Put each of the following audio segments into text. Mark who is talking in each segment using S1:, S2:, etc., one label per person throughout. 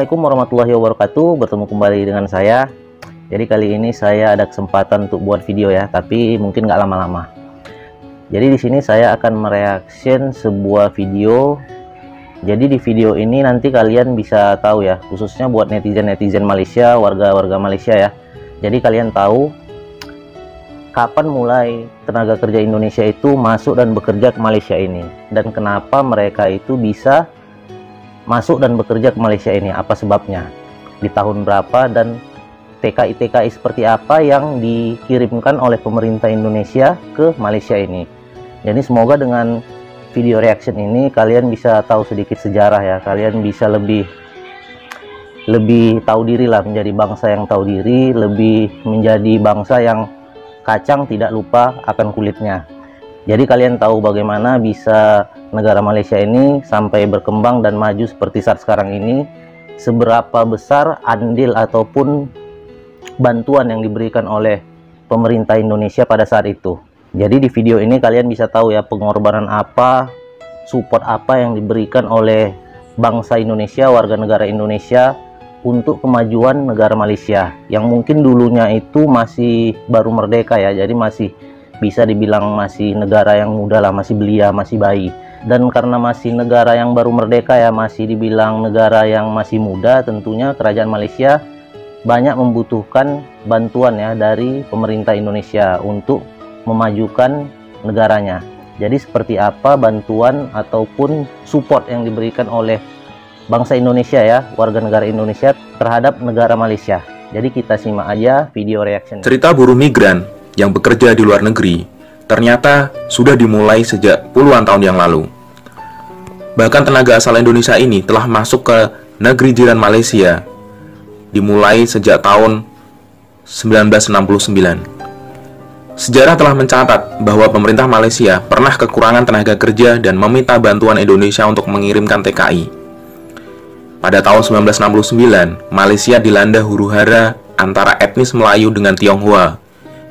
S1: Assalamualaikum warahmatullahi wabarakatuh. Bertemu kembali dengan saya. Jadi kali ini saya ada kesempatan untuk buat video ya, tapi mungkin nggak lama-lama. Jadi di sini saya akan mereaction sebuah video. Jadi di video ini nanti kalian bisa tahu ya, khususnya buat netizen-netizen Malaysia, warga-warga Malaysia ya. Jadi kalian tahu kapan mulai tenaga kerja Indonesia itu masuk dan bekerja ke Malaysia ini, dan kenapa mereka itu bisa masuk dan bekerja ke Malaysia ini, apa sebabnya, di tahun berapa, dan TKI-TKI seperti apa yang dikirimkan oleh pemerintah Indonesia ke Malaysia ini. Jadi semoga dengan video reaction ini kalian bisa tahu sedikit sejarah ya, kalian bisa lebih tahu diri lah, menjadi bangsa yang tahu diri, lebih menjadi bangsa yang kacang tidak lupa akan kulitnya. Jadi kalian tahu bagaimana bisa negara Malaysia ini sampai berkembang dan maju seperti saat sekarang ini, seberapa besar andil ataupun bantuan yang diberikan oleh pemerintah Indonesia pada saat itu. Jadi di video ini kalian bisa tahu ya, pengorbanan apa, support apa yang diberikan oleh bangsa Indonesia, warga negara Indonesia untuk kemajuan negara Malaysia yang mungkin dulunya itu masih baru merdeka ya, jadi masih bisa dibilang masih negara yang muda lah, masih belia, masih bayi. Dan karena masih negara yang baru merdeka ya, masih dibilang negara yang masih muda, tentunya kerajaan Malaysia banyak membutuhkan bantuan ya dari pemerintah Indonesia untuk memajukan negaranya. Jadi seperti apa bantuan ataupun support yang diberikan oleh bangsa Indonesia ya, warga negara Indonesia terhadap negara Malaysia. Jadi kita simak aja video reaction.
S2: Cerita buruh migran yang bekerja di luar negeri ternyata sudah dimulai sejak puluhan tahun yang lalu. Bahkan tenaga asal Indonesia ini telah masuk ke negeri jiran Malaysia dimulai sejak tahun 1969. Sejarah telah mencatat bahwa pemerintah Malaysia pernah kekurangan tenaga kerja dan meminta bantuan Indonesia untuk mengirimkan TKI. Pada tahun 1969, Malaysia dilanda huru-hara antara etnis Melayu dengan Tionghoa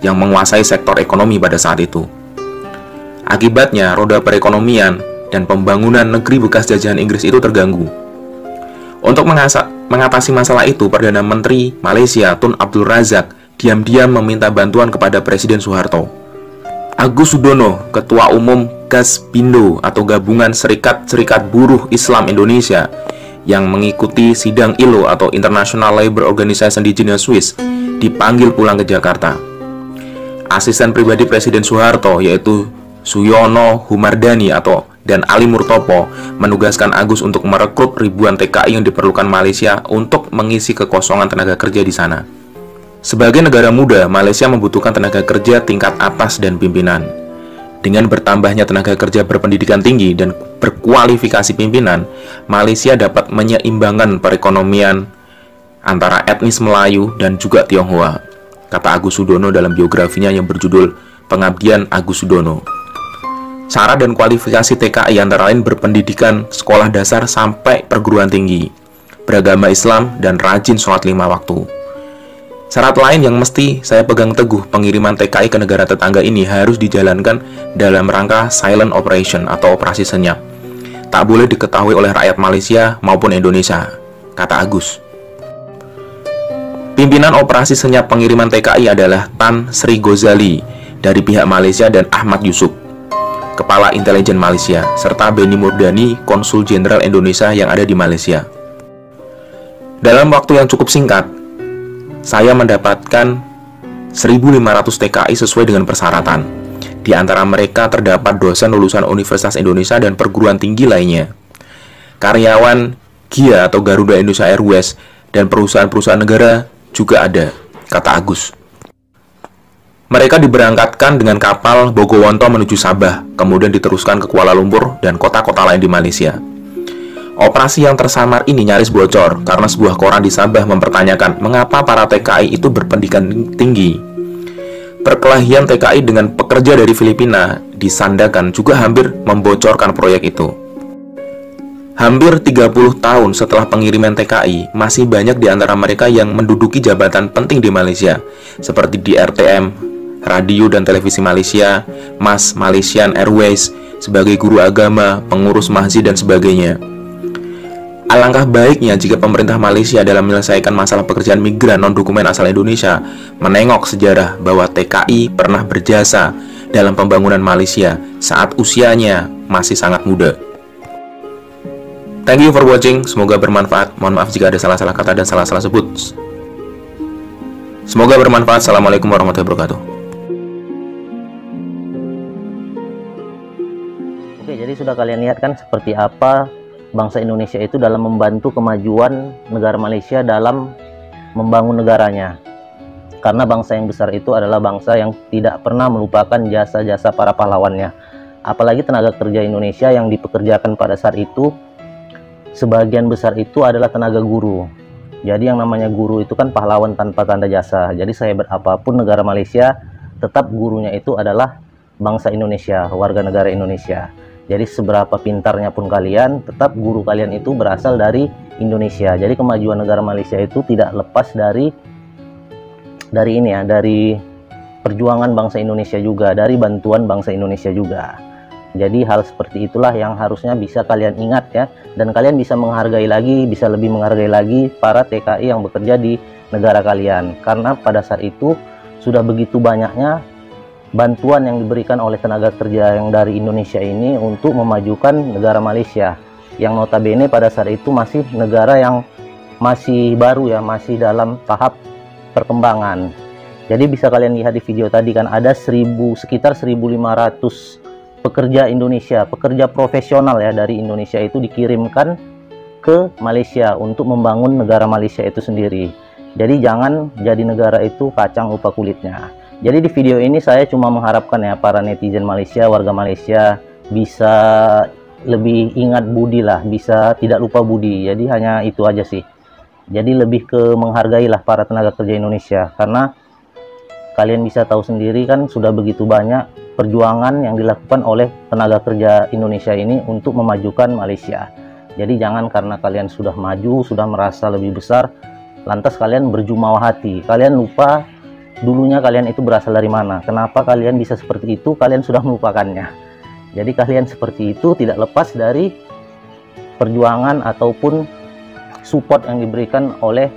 S2: yang menguasai sektor ekonomi pada saat itu. Akibatnya, roda perekonomian dan pembangunan negeri bekas jajahan Inggris itu terganggu. Untuk mengatasi masalah itu, Perdana Menteri Malaysia Tun Abdul Razak diam-diam meminta bantuan kepada Presiden Soeharto. Agus Sudono, Ketua Umum Gaspindo atau Gabungan Serikat-Serikat Buruh Islam Indonesia yang mengikuti sidang ILO atau International Labour Organization di Geneva, Swiss, dipanggil pulang ke Jakarta. Asisten pribadi Presiden Soeharto yaitu Suyono Humardani dan Ali Murtopo menugaskan Agus untuk merekrut ribuan TKI yang diperlukan Malaysia untuk mengisi kekosongan tenaga kerja di sana. Sebagai negara muda, Malaysia membutuhkan tenaga kerja tingkat atas dan pimpinan. Dengan bertambahnya tenaga kerja berpendidikan tinggi dan berkualifikasi pimpinan, Malaysia dapat menyeimbangkan perekonomian antara etnis Melayu dan juga Tionghoa, kata Agus Sudono dalam biografinya yang berjudul Pengabdian Agus Sudono. Syarat dan kualifikasi TKI antara lain berpendidikan sekolah dasar sampai perguruan tinggi, beragama Islam, dan rajin sholat 5 waktu. Syarat lain yang mesti saya pegang teguh, pengiriman TKI ke negara tetangga ini harus dijalankan dalam rangka silent operation atau operasi senyap. Tak boleh diketahui oleh rakyat Malaysia maupun Indonesia, kata Agus. Pimpinan operasi senyap pengiriman TKI adalah Tan Sri Ghazali dari pihak Malaysia dan Ahmad Yusuf, Kepala Intelijen Malaysia, serta Benny Murdani, Konsul Jenderal Indonesia yang ada di Malaysia. Dalam waktu yang cukup singkat, saya mendapatkan 1.500 TKI sesuai dengan persyaratan. Di antara mereka terdapat dosen lulusan Universitas Indonesia dan perguruan tinggi lainnya, karyawan GIA atau Garuda Indonesia Airways, dan perusahaan-perusahaan negara juga ada, kata Agus. Mereka diberangkatkan dengan kapal Bogowonto menuju Sabah, kemudian diteruskan ke Kuala Lumpur dan kota-kota lain di Malaysia. Operasi yang tersamar ini nyaris bocor karena sebuah koran di Sabah mempertanyakan mengapa para TKI itu berpendidikan tinggi. Perkelahian TKI dengan pekerja dari Filipina di Sandakan juga hampir membocorkan proyek itu. Hampir 30 tahun setelah pengiriman TKI, masih banyak di antara mereka yang menduduki jabatan penting di Malaysia, seperti di RTM, Radio dan Televisi Malaysia, MAS Malaysian Airways, sebagai guru agama, pengurus masjid, dan sebagainya. Alangkah baiknya jika pemerintah Malaysia dalam menyelesaikan masalah pekerjaan migran non-dokumen asal Indonesia menengok sejarah bahwa TKI pernah berjasa dalam pembangunan Malaysia saat usianya masih sangat muda. Thank you for watching, semoga bermanfaat. Mohon maaf jika ada salah-salah kata dan salah-salah sebut. Semoga bermanfaat. Assalamualaikum warahmatullahi wabarakatuh.
S1: Oke, jadi sudah kalian lihat kan seperti apa bangsa Indonesia itu dalam membantu kemajuan negara Malaysia dalam membangun negaranya. Karena bangsa yang besar itu adalah bangsa yang tidak pernah melupakan jasa-jasa para pahlawannya. Apalagi tenaga kerja Indonesia yang dipekerjakan pada saat itu, sebagian besar itu adalah tenaga guru. Jadi yang namanya guru itu kan pahlawan tanpa tanda jasa. Jadi sehebat apapun negara Malaysia, tetap gurunya itu adalah bangsa Indonesia, warga negara Indonesia. Jadi seberapa pintarnya pun kalian, tetap guru kalian itu berasal dari Indonesia. Jadi kemajuan negara Malaysia itu tidak lepas dari ini ya, dari perjuangan bangsa Indonesia juga, dari bantuan bangsa Indonesia juga. Jadi hal seperti itulah yang harusnya bisa kalian ingat ya, dan kalian bisa menghargai lagi, bisa lebih menghargai lagi para TKI yang bekerja di negara kalian. Karena pada saat itu sudah begitu banyaknya bantuan yang diberikan oleh tenaga kerja yang dari Indonesia ini untuk memajukan negara Malaysia, yang notabene pada saat itu masih negara yang masih baru ya, masih dalam tahap perkembangan. Jadi bisa kalian lihat di video tadi kan, ada sekitar 1.500 pekerja Indonesia, pekerja profesional ya dari Indonesia itu dikirimkan ke Malaysia untuk membangun negara Malaysia itu sendiri. Jadi jangan jadi negara itu kacang lupa kulitnya. Jadi di video ini saya cuma mengharapkan ya para netizen Malaysia, warga Malaysia bisa lebih ingat budi lah, bisa tidak lupa budi. Jadi hanya itu aja sih. Jadi lebih ke menghargailah para tenaga kerja Indonesia, karena kalian bisa tahu sendiri kan sudah begitu banyak perjuangan yang dilakukan oleh tenaga kerja Indonesia ini untuk memajukan Malaysia. Jadi jangan karena kalian sudah maju, sudah merasa lebih besar, lantas kalian berjumawa hati. Kalian lupa dulunya kalian itu berasal dari mana, kenapa kalian bisa seperti itu, kalian sudah melupakannya. Jadi kalian seperti itu tidak lepas dari perjuangan ataupun support yang diberikan oleh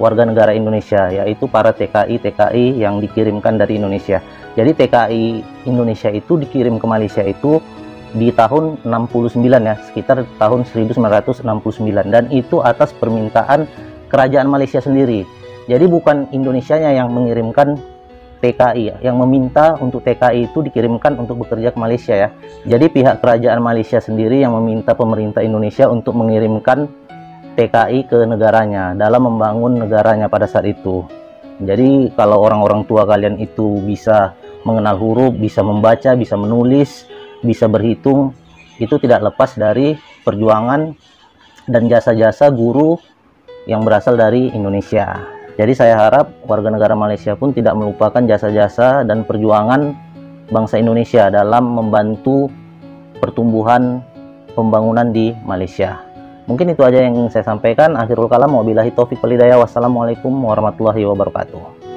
S1: warga negara Indonesia, yaitu para TKI yang dikirimkan dari Indonesia. Jadi TKI Indonesia itu dikirim ke Malaysia itu di tahun 69 ya, sekitar tahun 1969, dan itu atas permintaan kerajaan Malaysia sendiri. Jadi bukan Indonesianya yang mengirimkan TKI, yang meminta untuk TKI itu dikirimkan untuk bekerja ke Malaysia ya. Jadi pihak kerajaan Malaysia sendiri yang meminta pemerintah Indonesia untuk mengirimkan TKI ke negaranya dalam membangun negaranya pada saat itu. Jadi kalau orang-orang tua kalian itu bisa mengenal huruf, bisa membaca, bisa menulis, bisa berhitung, itu tidak lepas dari perjuangan dan jasa-jasa guru yang berasal dari Indonesia. Jadi saya harap warga negara Malaysia pun tidak melupakan jasa-jasa dan perjuangan bangsa Indonesia dalam membantu pertumbuhan pembangunan di Malaysia. Mungkin itu aja yang ingin saya sampaikan. Akhirul kalam, wabillahi taufiq wal hidayah. Wassalamualaikum warahmatullahi wabarakatuh.